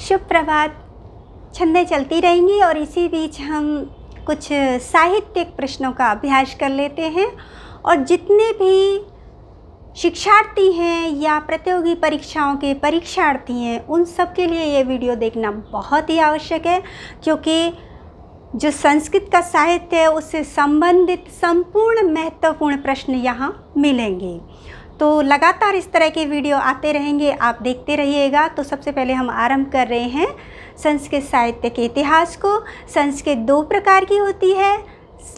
शुभ प्रभात। छंदें चलती रहेंगी और इसी बीच हम कुछ साहित्यिक प्रश्नों का अभ्यास कर लेते हैं। और जितने भी शिक्षार्थी हैं या प्रतियोगी परीक्षाओं के परीक्षार्थी हैं, उन सब के लिए ये वीडियो देखना बहुत ही आवश्यक है, क्योंकि जो संस्कृत का साहित्य है उससे संबंधित संपूर्ण महत्वपूर्ण प्रश्न यहाँ मिलेंगे। तो लगातार इस तरह के वीडियो आते रहेंगे, आप देखते रहिएगा। तो सबसे पहले हम आरंभ कर रहे हैं संस्कृत साहित्य के इतिहास को। संस्कृत दो प्रकार की होती है,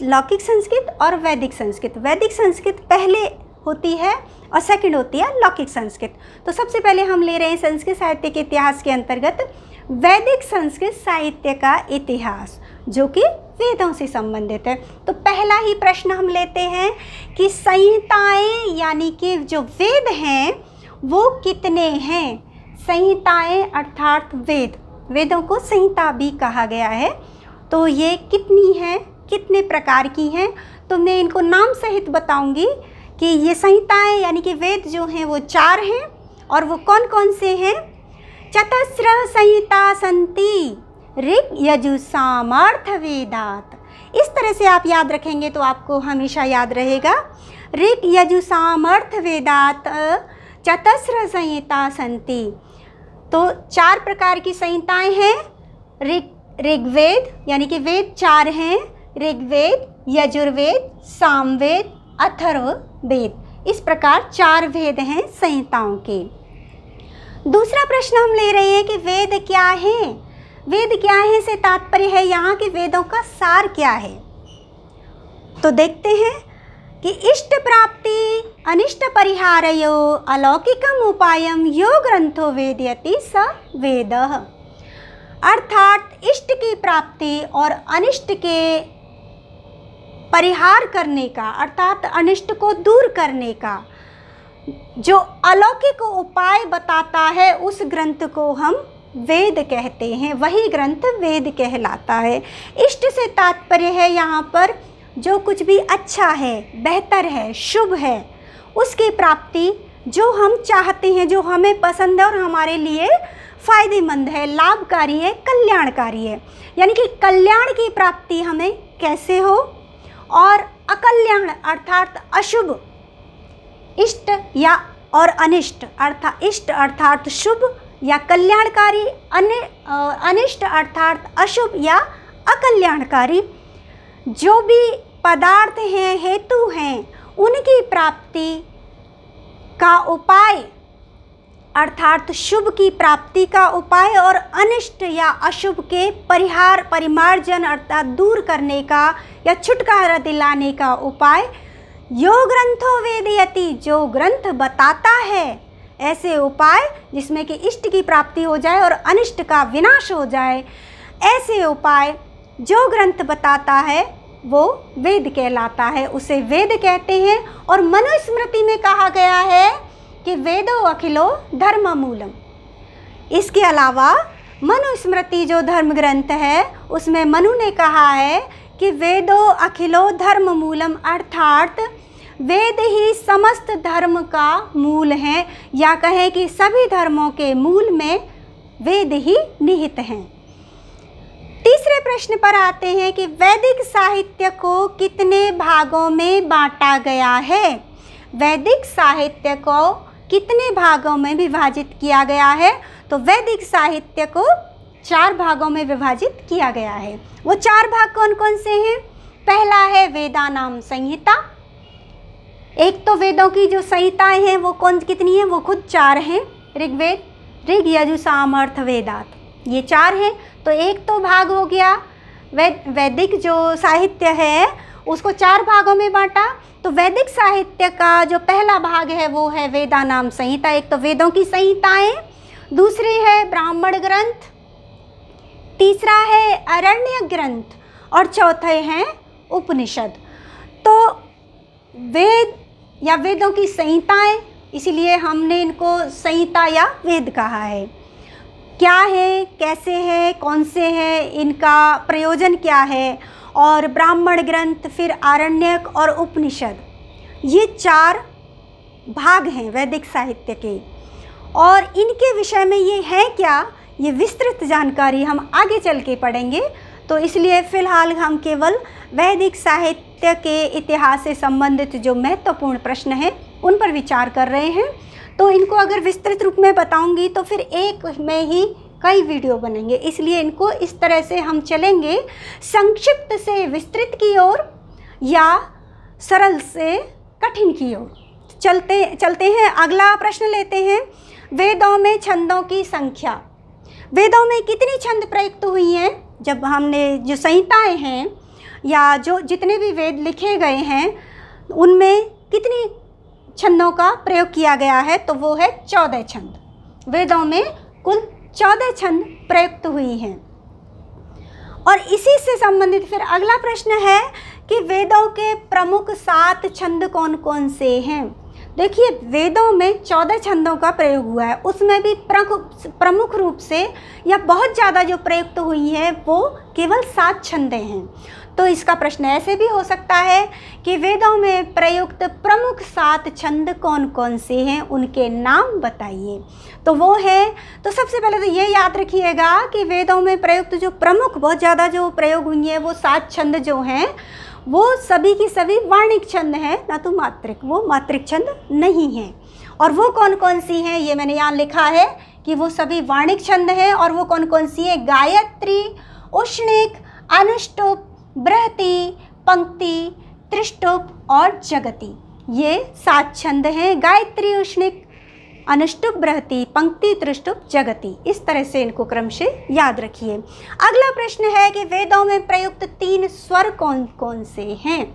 लौकिक संस्कृत और वैदिक संस्कृत। वैदिक संस्कृत पहले होती है और सेकंड होती है लौकिक संस्कृत। तो सबसे पहले हम ले रहे हैं संस्कृत साहित्य के इतिहास के अंतर्गत वैदिक संस्कृत साहित्य का इतिहास, जो कि वेदों से संबंधित है। तो पहला ही प्रश्न हम लेते हैं कि संहिताएं यानी कि जो वेद हैं वो कितने हैं। संहिताएं अर्थात वेद, वेदों को संहिता भी कहा गया है। तो ये कितनी हैं, कितने प्रकार की हैं, तो मैं इनको नाम सहित बताऊंगी कि ये संहिताएं यानी कि वेद जो हैं वो 4 हैं। और वो कौन कौन से हैं? चतस्रः संहिता सन्ति ऋक् यजुः सामर्थ वेदात्। इस तरह से आप याद रखेंगे तो आपको हमेशा याद रहेगा। ऋक् यजुः सामर्थ वेदात् चतस्रः संहिता सन्ति। तो 4 प्रकार की संहिताएं हैं। ऋग्वेद यानी कि वेद 4 हैं, ऋग्वेद, यजुर्वेद, सामवेद, अथर्ववेद। इस प्रकार 4 वेद हैं संहिताओं के। दूसरा प्रश्न हम ले रहे हैं कि वेद क्या है। वेद क्या है से तात्पर्य है यहाँ के वेदों का सार क्या है। तो देखते हैं कि इष्ट प्राप्ति अनिष्ट परिहारयो अलौकिकम उपायम यो ग्रंथो वेदयति स वेदः। अर्थात इष्ट की प्राप्ति और अनिष्ट के परिहार करने का, अर्थात अनिष्ट को दूर करने का जो अलौकिक उपाय बताता है, उस ग्रंथ को हम वेद कहते हैं। वही ग्रंथ वेद कहलाता है। इष्ट से तात्पर्य है यहाँ पर जो कुछ भी अच्छा है, बेहतर है, शुभ है, उसकी प्राप्ति जो हम चाहते हैं, जो हमें पसंद है और हमारे लिए फायदेमंद है, लाभकारी है, कल्याणकारी है। यानी कि कल्याण की प्राप्ति हमें कैसे हो, और अकल्याण अर्थात अशुभ, इष्ट या और अनिष्ट अर्थात इष्ट अर्थात शुभ या कल्याणकारी, अनिष्ट अर्थात अशुभ या अकल्याणकारी जो भी पदार्थ हैं, हेतु हैं, उनकी प्राप्ति का उपाय अर्थात शुभ की प्राप्ति का उपाय और अनिष्ट या अशुभ के परिहार, परिमार्जन अर्थात दूर करने का या छुटकारा दिलाने का उपाय यो ग्रंथो वेदयति, जो ग्रंथ बताता है ऐसे उपाय जिसमें कि इष्ट की प्राप्ति हो जाए और अनिष्ट का विनाश हो जाए, ऐसे उपाय जो ग्रंथ बताता है वो वेद कहलाता है, उसे वेद कहते हैं। और मनुस्मृति में कहा गया है कि वेदो अखिलो धर्म मूलम। इसके अलावा मनुस्मृति जो धर्म ग्रंथ है उसमें मनु ने कहा है कि वेदो अखिलो धर्म मूलम, अर्थात वेद ही समस्त धर्म का मूल हैं, या कहें कि सभी धर्मों के मूल में वेद ही निहित हैं। तीसरे प्रश्न पर आते हैं कि वैदिक साहित्य को कितने भागों में बांटा गया है। वैदिक साहित्य को कितने भागों में विभाजित किया गया है। तो वैदिक साहित्य को 4 भागों में विभाजित किया गया है। वो 4 भाग कौन कौन से हैं? पहला है वेदानाम संहिता। एक तो वेदों की जो संहिताएं हैं वो कितनी हैं? वो खुद 4 हैं। ऋग्वेद, ऋग, यजुः, साम, अर्थ, वेदात, ये 4 हैं। तो एक तो भाग हो गया वैदिक जो साहित्य है उसको 4 भागों में बांटा। तो वैदिक साहित्य का जो पहला भाग है वो है वेदानाम संहिता। एक तो वेदों की संहिताएं, दूसरी है ब्राह्मण ग्रंथ, तीसरा है अरण्य ग्रंथ और चौथे हैं उपनिषद। तो वेद या वेदों की संहिताएं, इसीलिए हमने इनको संहिता या वेद कहा है। क्या है, कैसे है, कौन से हैं, इनका प्रयोजन क्या है। और ब्राह्मण ग्रंथ, फिर आरण्यक और उपनिषद, ये 4 भाग हैं वैदिक साहित्य के। और इनके विषय में ये है क्या, ये विस्तृत जानकारी हम आगे चल के पढ़ेंगे। तो इसलिए फ़िलहाल हम केवल वैदिक साहित्य के इतिहास से संबंधित जो महत्वपूर्ण प्रश्न हैं उन पर विचार कर रहे हैं। तो इनको अगर विस्तृत रूप में बताऊंगी तो फिर एक में ही कई वीडियो बनेंगे, इसलिए इनको इस तरह से हम चलेंगे, संक्षिप्त से विस्तृत की ओर या सरल से कठिन की ओर चलते हैं। अगला प्रश्न लेते हैं, वेदों में छंदों की संख्या। वेदों में कितनी छंद प्रयुक्त हुई हैं? जब हमने जो संहिताएं हैं या जो जितने भी वेद लिखे गए हैं उनमें कितनी छंदों का प्रयोग किया गया है? तो वो है 14 छंद। वेदों में कुल 14 छंद प्रयुक्त हुई हैं। और इसी से संबंधित फिर अगला प्रश्न है कि वेदों के प्रमुख 7 छंद कौन कौन से हैं? देखिए, वेदों में 14 छंदों का प्रयोग हुआ है, उसमें भी प्रमुख रूप से या बहुत ज़्यादा जो प्रयुक्त हुई है वो केवल 7 छंदें हैं। तो इसका प्रश्न ऐसे भी हो सकता है कि वेदों में प्रयुक्त प्रमुख 7 छंद कौन कौन से हैं, उनके नाम बताइए। तो वो है, तो सबसे पहले तो ये याद रखिएगा कि वेदों में प्रयुक्त जो प्रमुख बहुत ज़्यादा जो प्रयोग हुई है वो 7 छंद जो हैं वो सभी की सभी वार्णिक छंद हैं, ना तो मात्रिक, वो मात्रिक छंद नहीं हैं। और वो कौन कौन सी हैं ये मैंने यहाँ लिखा है कि वो सभी वार्णिक छंद हैं। और वो कौन कौन सी है? गायत्री, उष्णिक, अनुष्टुप, बृहति, पंक्ति, त्रिष्टुप और जगति। ये 7 छंद हैं। गायत्री, उष्णिक, अनुष्टुप, बृहति, पंक्ति, त्रिष्टुप, जगति। इस तरह से इनको क्रम से याद रखिए। अगला प्रश्न है कि वेदों में प्रयुक्त 3 स्वर कौन कौन से हैं?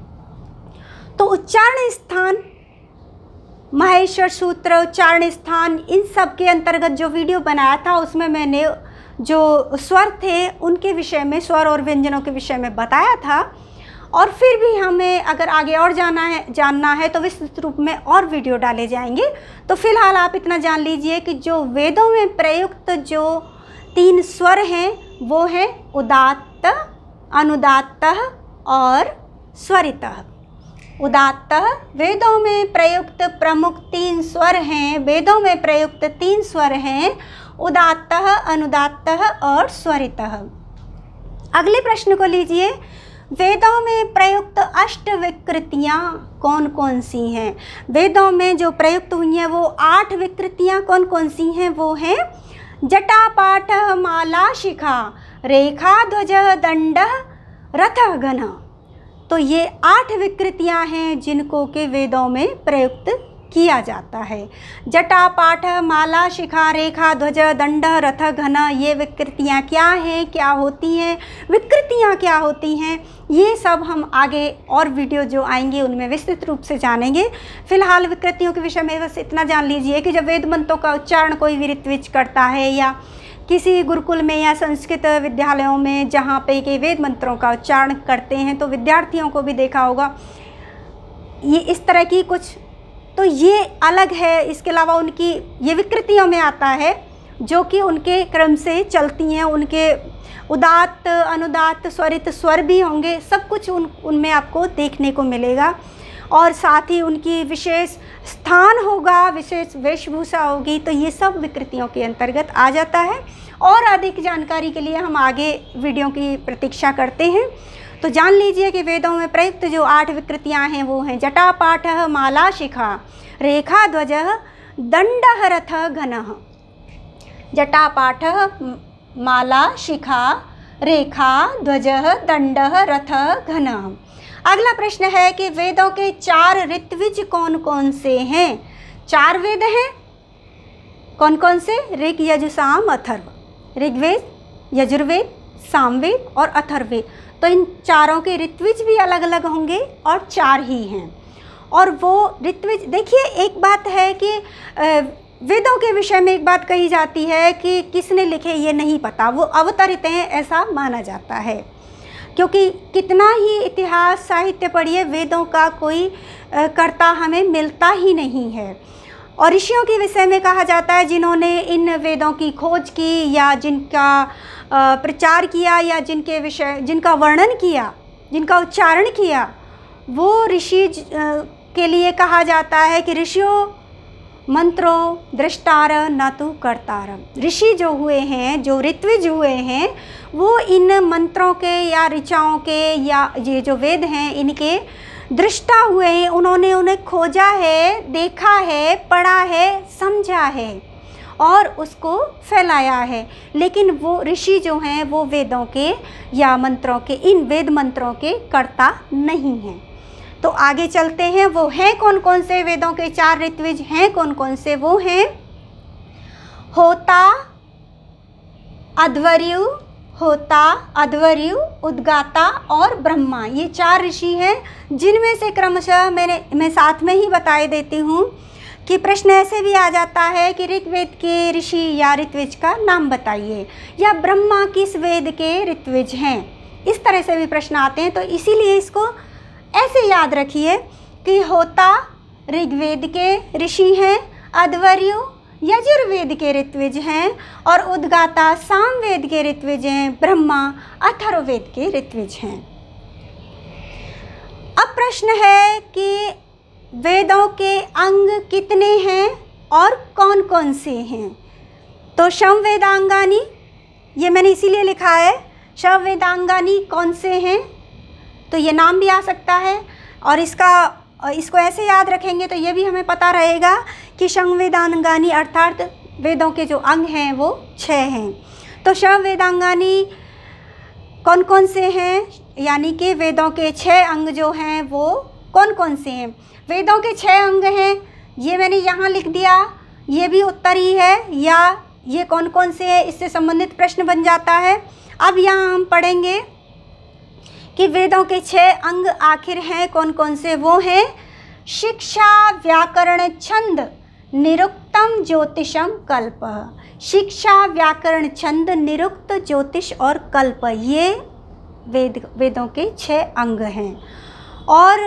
तो उच्चारण स्थान, माहेश्वर सूत्र, उच्चारण स्थान, इन सब के अंतर्गत जो वीडियो बनाया था उसमें मैंने जो स्वर थे उनके विषय में, स्वर और व्यंजनों के विषय में बताया था। और फिर भी हमें अगर आगे और जानना है तो विस्तृत रूप में और वीडियो डाले जाएंगे। तो फिलहाल आप इतना जान लीजिए कि जो वेदों में प्रयुक्त जो 3 स्वर हैं वो हैं उदात्त, अनुदात्त और स्वरितः। उदात्त वेदों में प्रयुक्त प्रमुख 3 स्वर हैं। वेदों में प्रयुक्त 3 स्वर हैं, उदात्त, अनुदात्त और स्वरितः। अगले प्रश्न को लीजिए, वेदों में प्रयुक्त 8 विकृतियाँ कौन कौन सी हैं? वेदों में जो प्रयुक्त हुई हैं वो 8 विकृतियाँ कौन कौन सी हैं? वो हैं जटा, पाठ, माला, शिखा, रेखा, ध्वज, दंड, रथ, घन। तो ये 8 विकृतियाँ हैं जिनको के वेदों में प्रयुक्त किया जाता है। जटा, पाठ, माला, शिखा, रेखा, ध्वज, दंड, रथ, घन। ये विकृतियाँ क्या हैं, क्या होती हैं, विकृतियाँ क्या होती हैं, ये सब हम आगे और वीडियो जो आएंगे उनमें विस्तृत रूप से जानेंगे। फिलहाल विकृतियों के विषय में बस इतना जान लीजिए कि जब वेद मंत्रों का उच्चारण कोई भी ऋत्विज करता है या किसी गुरुकुल में या संस्कृत विद्यालयों में जहाँ पे के वेद मंत्रों का उच्चारण करते हैं तो विद्यार्थियों को भी देखा होगा ये इस तरह की कुछ, तो ये अलग है। इसके अलावा उनकी ये विकृतियों में आता है जो कि उनके क्रम से चलती हैं। उनके उदात्त, अनुदात्त, स्वरित स्वर भी होंगे, सब कुछ उनमें आपको देखने को मिलेगा। और साथ ही उनकी विशेष स्थान होगा, विशेष वेशभूषा होगी। तो ये सब विकृतियों के अंतर्गत आ जाता है। और अधिक जानकारी के लिए हम आगे वीडियो की प्रतीक्षा करते हैं। तो जान लीजिए कि वेदों में प्रयुक्त जो 8 विकृतियाँ हैं वो हैं जटा, पाठ, माला, शिखा, रेखा, ध्वज, दंड, रथ, घन। जटा, पाठ, माला, शिखा, रेखा, ध्वज, दंड, रथ, घन। अगला प्रश्न है कि वेदों के 4 ऋत्विज कौन कौन से हैं? 4 वेद हैं, कौन कौन से? ऋग, यजु, साम, अथर्व। ऋग्वेद, यजुर्वेद, सामवेद और अथर्ववेद। तो इन चारों के ऋत्विज भी अलग अलग होंगे और 4 ही हैं। और वो ऋत्विज, देखिए एक बात है कि वेदों के विषय में एक बात कही जाती है कि किसने लिखे ये नहीं पता, वो अवतरित हैं ऐसा माना जाता है। क्योंकि कितना ही इतिहास साहित्य पढ़िए, वेदों का कोई कर्ता हमें मिलता ही नहीं है। और ऋषियों के विषय में कहा जाता है जिन्होंने इन वेदों की खोज की या जिनका प्रचार किया या जिनके विषय, जिनका वर्णन किया, जिनका उच्चारण किया, वो ऋषि के लिए कहा जाता है कि ऋषियों मंत्रो दृष्टार न तो कर्तार। ऋषि जो हुए हैं, जो ऋत्विज हुए हैं, वो इन मंत्रों के या ऋचाओं के या ये जो वेद हैं इनके दृष्टा हुए हैं। उन्होंने उन्हें खोजा है, देखा है, पढ़ा है, समझा है और उसको फैलाया है। लेकिन वो ऋषि जो हैं वो वेदों के या मंत्रों के, इन वेद मंत्रों के कर्ता नहीं हैं। तो आगे चलते हैं, वो हैं कौन कौन से वेदों के 4 ऋत्विज हैं कौन कौन से? वो हैं होता, अध्वर्यु, होता, अध्वर्यु, उद्गाता और ब्रह्मा। ये 4 ऋषि हैं, जिनमें से क्रमशः मैं साथ में ही बताए देती हूँ कि प्रश्न ऐसे भी आ जाता है कि ऋग्वेद के ऋषि या ऋत्विज का नाम बताइए, या ब्रह्मा किस वेद के ऋत्विज हैं। इस तरह से भी प्रश्न आते हैं। तो इसीलिए इसको ऐसे याद रखिए कि होता ऋग्वेद के ऋषि हैं, अध्वर्यु यजुर्वेद के ऋत्विज हैं और उद्गाता सामवेद के ऋत्विज हैं, ब्रह्मा अथर्ववेद के ऋत्विज हैं। अब प्रश्न है कि वेदों के अंग कितने हैं और कौन कौन से हैं? तो शव वेदांगानी, ये मैंने इसीलिए लिखा है, शव वेदांगानी कौन से हैं? तो ये नाम भी आ सकता है और इसको ऐसे याद रखेंगे तो ये भी हमें पता रहेगा कि शव वेदांगानी अर्थात वेदों के जो अंग हैं वो 6 हैं। तो शव वेदांगानी कौन कौन से हैं, यानी कि वेदों के 6 अंग जो हैं वो कौन कौन से हैं? वेदों के 6 अंग हैं, ये मैंने यहाँ लिख दिया, ये भी उत्तर ही है, या ये कौन कौन से हैं इससे संबंधित प्रश्न बन जाता है। अब यहाँ हम पढ़ेंगे कि वेदों के 6 अंग आखिर हैं कौन कौन से। वो हैं शिक्षा, व्याकरण, छंद, निरुक्तम, ज्योतिषम, कल्प। शिक्षा, व्याकरण, छंद, निरुक्त, ज्योतिष और कल्प, ये वेदों के 6 अंग हैं। और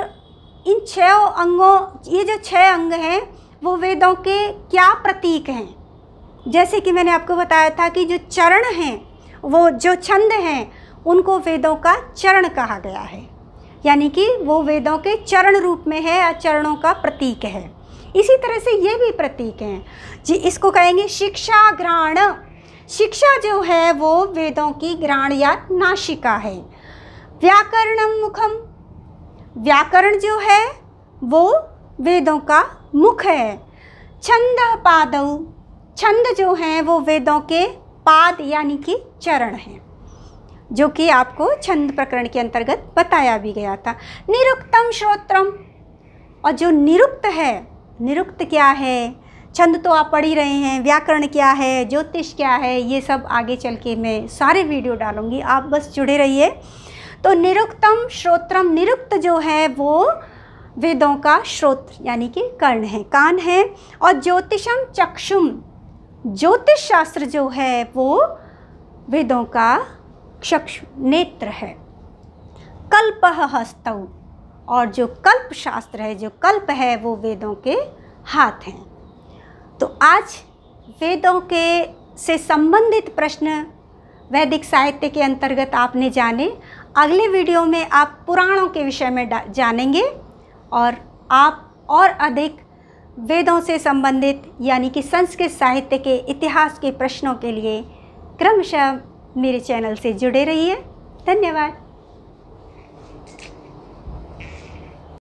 इन 6 अंगों, ये जो 6 अंग हैं वो वेदों के क्या प्रतीक हैं? जैसे कि मैंने आपको बताया था कि जो चरण हैं, वो जो छंद हैं, उनको वेदों का चरण कहा गया है, यानी कि वो वेदों के चरण रूप में है या चरणों का प्रतीक है। इसी तरह से ये भी प्रतीक हैं जी। इसको कहेंगे शिक्षा घ्राण। शिक्षा जो है वो वेदों की घ्राण या नासिका है। व्याकरणम मुखम, व्याकरण जो है वो वेदों का मुख है। छंद पादौ, छंद जो हैं वो वेदों के पाद यानी कि चरण हैं, जो कि आपको छंद प्रकरण के अंतर्गत बताया भी गया था। निरुक्तम श्रोत्रम, और जो निरुक्त है, निरुक्त क्या है? छंद तो आप पढ़ ही रहे हैं, व्याकरण क्या है, ज्योतिष क्या है, ये सब आगे चल के मैं सारे वीडियो डालूंगी, आप बस जुड़े रहिए। तो निरुक्तम श्रोत्रम, निरुक्त जो है वो वेदों का श्रोत्र यानी कि कर्ण है, कान है। और ज्योतिषम चक्षुम, ज्योतिष शास्त्र जो है वो वेदों का चक्षु नेत्र है। कल्पः हस्तौ, और जो कल्प शास्त्र है, जो कल्प है, वो वेदों के हाथ हैं। तो आज वेदों के से संबंधित प्रश्न वैदिक साहित्य के अंतर्गत आपने जाने। अगले वीडियो में आप पुराणों के विषय में जानेंगे और आप और अधिक वेदों से संबंधित यानी कि संस्कृत साहित्य के इतिहास के प्रश्नों के लिए क्रमशः मेरे चैनल से जुड़े रहिए। धन्यवाद।